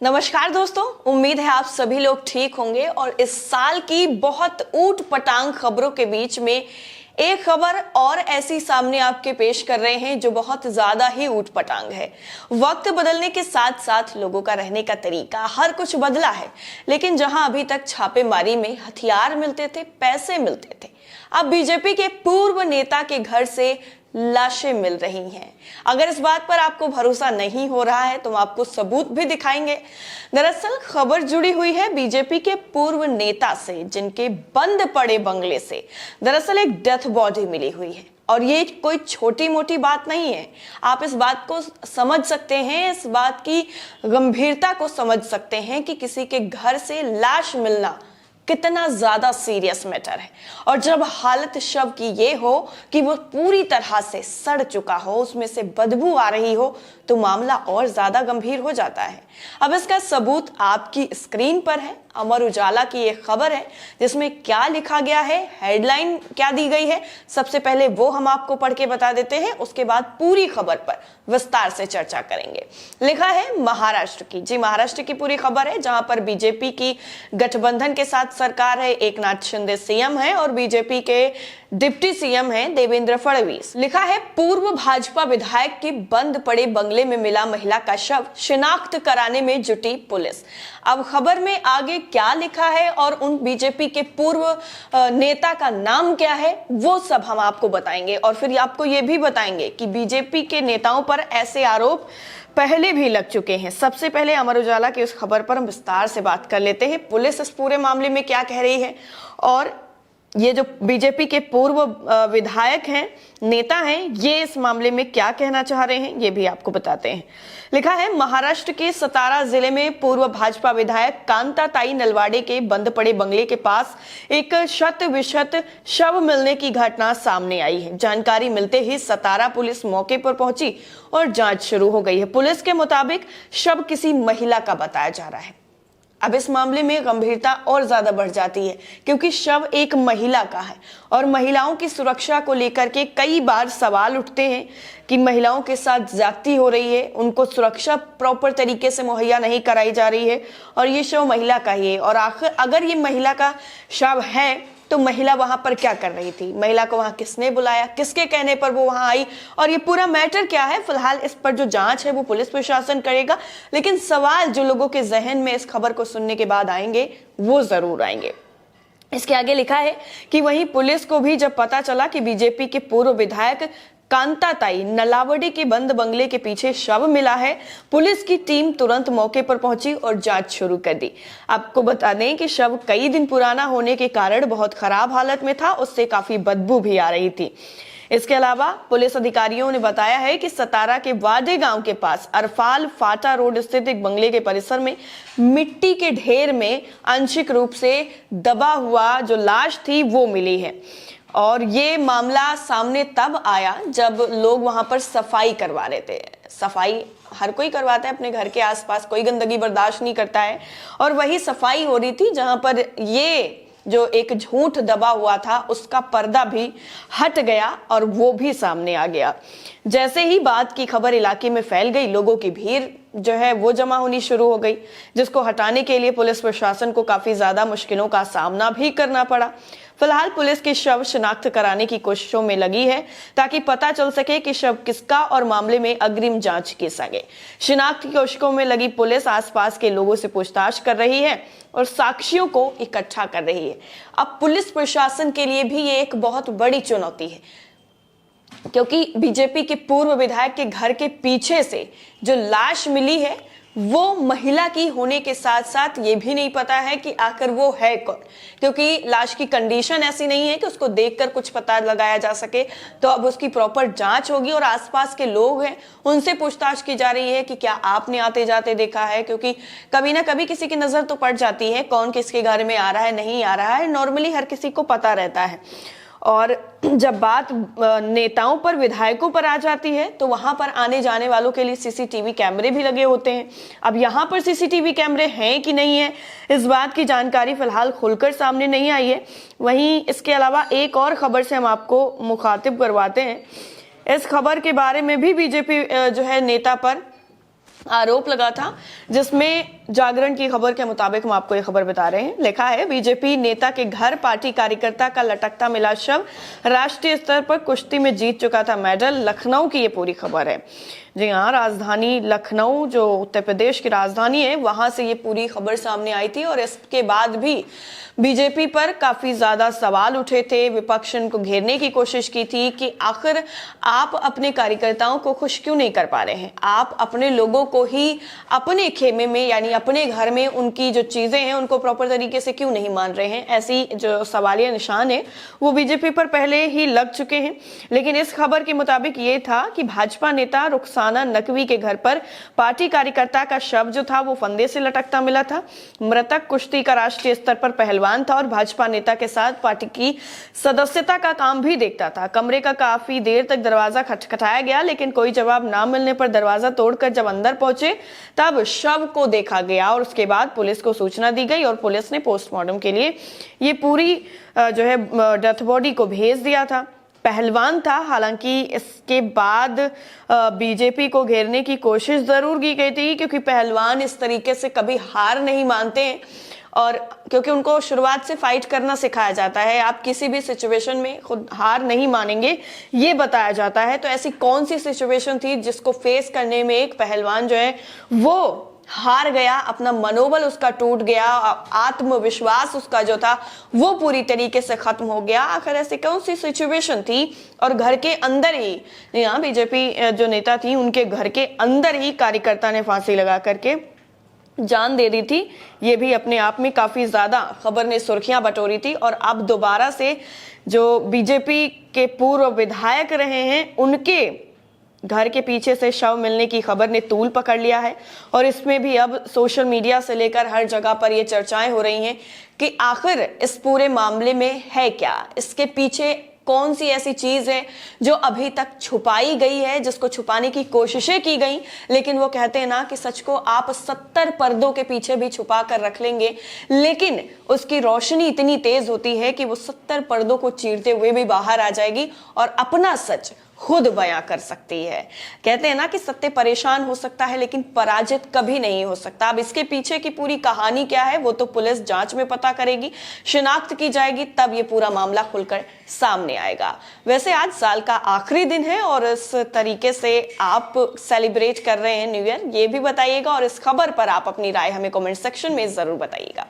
नमस्कार दोस्तों, उम्मीद है आप सभी लोग ठीक होंगे। और इस साल की बहुत ऊट पटांग खबरों के बीच में एक खबर और ऐसी सामने आपके पेश कर रहे हैं जो बहुत ज्यादा ही ऊट पटांग है। वक्त बदलने के साथ साथ लोगों का रहने का तरीका हर कुछ बदला है, लेकिन जहां अभी तक छापेमारी में हथियार मिलते थे, पैसे मिलते थे, अब बीजेपी के पूर्व नेता के घर से लाशें मिल रही हैं। अगर इस बात पर आपको भरोसा नहीं हो रहा है तो हम आपको सबूत भी दिखाएंगे। दरअसल खबर जुड़ी हुई है बीजेपी के पूर्व नेता से, जिनके बंद पड़े बंगले से दरअसल एक डेथ बॉडी मिली हुई है। और ये कोई छोटी मोटी बात नहीं है। आप इस बात को समझ सकते हैं, इस बात की गंभीरता को समझ सकते हैं कि किसी के घर से लाश मिलना कितना ज्यादा सीरियस मैटर है। और जब हालत शव की ये हो कि वो पूरी तरह से सड़ चुका हो, उसमें से बदबू आ रही हो, तो मामला और ज्यादा गंभीर हो जाता है। अब इसका सबूत आपकी स्क्रीन पर है। अमर उजाला की एक खबर है जिसमें क्या लिखा गया है, हेडलाइन क्या दी गई है, सबसे पहले वो हम आपको पढ़ के बता देते हैं, उसके बाद पूरी खबर पर विस्तार से चर्चा करेंगे। लिखा है महाराष्ट्र की, जी महाराष्ट्र की पूरी खबर है, जहां पर बीजेपी की गठबंधन के साथ सरकार है। एकनाथ शिंदे सीएम है और बीजेपी के डिप्टी सीएम है देवेंद्र फडणवीस। लिखा है पूर्व भाजपा विधायक के बंद पड़े बंगले में मिला महिला का शव, शिनाख्त कराने में जुटी पुलिस। अब खबर में आगे क्या लिखा है और उन बीजेपी के पूर्व नेता का नाम क्या है, वो सब हम आपको बताएंगे। और फिर आपको ये भी बताएंगे कि बीजेपी के नेताओं पर ऐसे आरोप पहले भी लग चुके हैं। सबसे पहले अमर उजाला की उस खबर पर हम विस्तार से बात कर लेते हैं। पुलिस इस पूरे मामले में क्या कह रही है और ये जो बीजेपी के पूर्व विधायक हैं, नेता हैं, ये इस मामले में क्या कहना चाह रहे हैं, ये भी आपको बताते हैं। लिखा है महाराष्ट्र के सतारा जिले में पूर्व भाजपा विधायक कांताताई नलवाड़े के बंद पड़े बंगले के पास एक शत विशत शव मिलने की घटना सामने आई है। जानकारी मिलते ही सतारा पुलिस मौके पर पहुंची और जांच शुरू हो गई है। पुलिस के मुताबिक शव किसी महिला का बताया जा रहा है। अब इस मामले में गंभीरता और ज्यादा बढ़ जाती है क्योंकि शव एक महिला का है और महिलाओं की सुरक्षा को लेकर के कई बार सवाल उठते हैं कि महिलाओं के साथ ज्यादती हो रही है, उनको सुरक्षा प्रॉपर तरीके से मुहैया नहीं कराई जा रही है और ये शव महिला का ही है। और आखिर अगर ये महिला का शव है तो महिला वहां पर क्या कर रही थी, महिला को वहां किसने बुलाया, किसके कहने पर वो वहां आई, और ये पूरा मैटर क्या है। फिलहाल इस पर जो जांच है वो पुलिस प्रशासन करेगा, लेकिन सवाल जो लोगों के जहन में इस खबर को सुनने के बाद आएंगे वो जरूर आएंगे। इसके आगे लिखा है कि वहीं पुलिस को भी जब पता चला कि बीजेपी के पूर्व विधायक कांताताई नलावड़े के बंद बंगले के पीछे शव मिला है, पुलिस की टीम तुरंत मौके पर पहुंची और जांच शुरू कर दी। आपको बता दें कि शव कई दिन पुराना होने के कारण बहुत खराब हालत में था, उससे काफी बदबू भी आ रही थी। इसके अलावा पुलिस अधिकारियों ने बताया है कि सतारा के वाडे गांव के पास अरफाल फाटा रोड स्थित एक बंगले के परिसर में मिट्टी के ढेर में आंशिक रूप से दबा हुआ जो लाश थी वो मिली है। और ये मामला सामने तब आया जब लोग वहां पर सफाई करवा रहे थे। सफाई हर कोई करवाता है अपने घर के आसपास, कोई गंदगी बर्दाश्त नहीं करता है, और वही सफाई हो रही थी जहां पर ये जो एक झूठ दबा हुआ था उसका पर्दा भी हट गया और वो भी सामने आ गया। जैसे ही बात की खबर इलाके में फैल गई, लोगों की भीड़ जो है वो जमा होनी शुरू हो गई, जिसको हटाने के लिए पुलिस प्रशासन को काफी ज्यादा मुश्किलों का सामना भी करना पड़ा। फिलहाल पुलिस की शव शिनाख्त कराने की कोशिशों में लगी है ताकि पता चल सके कि शव किसका और मामले में अग्रिम जांच की सके। शिनाख्त की कोशिशों में लगी पुलिस आसपास के लोगों से पूछताछ कर रही है और साक्ष्यों को इकट्ठा कर रही है। अब पुलिस प्रशासन के लिए भी ये एक बहुत बड़ी चुनौती है क्योंकि बीजेपी के पूर्व विधायक के घर के पीछे से जो लाश मिली है वो महिला की होने के साथ साथ ये भी नहीं पता है कि आखिर वो है कौन, क्योंकि लाश की कंडीशन ऐसी नहीं है कि उसको देखकर कुछ पता लगाया जा सके। तो अब उसकी प्रॉपर जांच होगी और आसपास के लोग हैं उनसे पूछताछ की जा रही है कि क्या आपने आते जाते देखा है, क्योंकि कभी ना कभी किसी की नजर तो पड़ जाती है कौन किसके घर में आ रहा है, नहीं आ रहा है, नॉर्मली हर किसी को पता रहता है। और जब बात नेताओं पर, विधायकों पर आ जाती है तो वहां पर आने जाने वालों के लिए सीसीटीवी कैमरे भी लगे होते हैं। अब यहाँ पर सीसीटीवी कैमरे हैं कि नहीं है, इस बात की जानकारी फिलहाल खुलकर सामने नहीं आई है। वहीं इसके अलावा एक और खबर से हम आपको मुखातिब करवाते हैं। इस खबर के बारे में भी बीजेपी जो है नेता पर आरोप लगा था, जिसमें जागरण की खबर के मुताबिक हम आपको ये खबर बता रहे हैं। लिखा है, बीजेपी नेता के घर पार्टी कार्यकर्ता का लटकता मिला शव, राष्ट्रीय स्तर पर कुश्ती में जीत चुका था मेडल। लखनऊ की ये पूरी खबर है। जी हाँ, राजधानी लखनऊ जो उत्तर प्रदेश की राजधानी है, वहां से ये पूरी खबर सामने आई थी और इसके बाद भी बीजेपी पर काफी ज्यादा सवाल उठे थे। विपक्ष इनको घेरने की कोशिश की थी कि आखिर आप अपने कार्यकर्ताओं को खुश क्यों नहीं कर पा रहे हैं, आप अपने लोगों को ही अपने खेमे में यानी अपने घर में उनकी जो चीजें हैं उनको प्रॉपर तरीके से क्यों नहीं मान रहे हैं। ऐसी जो सवालिया निशान है वो बीजेपी पर पहले ही लग चुके हैं। लेकिन इस खबर के मुताबिक ये था कि भाजपा नेता रुखसाना नकवी के घर पर पार्टी कार्यकर्ता का शव जो था वो फंदे से लटकता मिला था। मृतक कुश्ती का राष्ट्रीय स्तर पर पहलवान था और भाजपा नेता के साथ पार्टी की सदस्यता का काम भी देखता था। कमरे का काफी देर तक दरवाजा खटखटाया गया, लेकिन कोई जवाब ना मिलने पर दरवाजा तोड़कर जब अंदर पहुंचे तब शव को देखा गया और उसके बाद पुलिस को सूचना दी गई और पुलिस ने पोस्टमार्टम के लिए ये पूरी जो है डेथ बॉडी को भेज दिया था। पहलवान था, हालांकि इसके बाद बीजेपी को घेरने की कोशिश जरूर की गई थी, क्योंकि पहलवान इस तरीके से कभी हार नहीं मानते हैं और क्योंकि उनको शुरुआत से फाइट करना सिखाया जाता है। आप किसी भी सिचुएशन में खुद हार नहीं मानेंगे ये बताया जाता है। तो ऐसी कौन सी सिचुएशन थी जिसको फेस करने में एक पहलवान जो है वो हार गया, अपना मनोबल उसका टूट गया, आत्मविश्वास उसका जो था वो पूरी तरीके से खत्म हो गया। आखिर ऐसी कौन सी सिचुएशन थी और घर के अंदर ही यहाँ बीजेपी जो नेता थी उनके घर के अंदर ही कार्यकर्ता ने फांसी लगा करके जान दे दी थी। ये भी अपने आप में काफी ज्यादा खबर ने सुर्खियां बटोरी थी और अब दोबारा से जो बीजेपी के पूर्व विधायक रहे हैं उनके घर के पीछे से शव मिलने की खबर ने तूल पकड़ लिया है और इसमें भी अब सोशल मीडिया से लेकर हर जगह पर ये चर्चाएं हो रही हैं कि आखिर इस पूरे मामले में है क्या, इसके पीछे कौन सी ऐसी चीज है जो अभी तक छुपाई गई है, जिसको छुपाने की कोशिशें की गई। लेकिन वो कहते हैं ना कि सच को आप 70 पर्दों के पीछे भी छुपा कर रख लेंगे, लेकिन उसकी रोशनी इतनी तेज होती है कि वो 70 पर्दों को चीरते हुए भी बाहर आ जाएगी और अपना सच खुद बयां कर सकती है। कहते हैं ना कि सत्य परेशान हो सकता है लेकिन पराजित कभी नहीं हो सकता। अब इसके पीछे की पूरी कहानी क्या है वो तो पुलिस जांच में पता करेगी, शिनाख्त की जाएगी, तब ये पूरा मामला खुलकर सामने आएगा। वैसे आज साल का आखिरी दिन है और इस तरीके से आप सेलिब्रेट कर रहे हैं न्यू ईयर, ये भी बताइएगा और इस खबर पर आप अपनी राय हमें कमेंट सेक्शन में जरूर बताइएगा।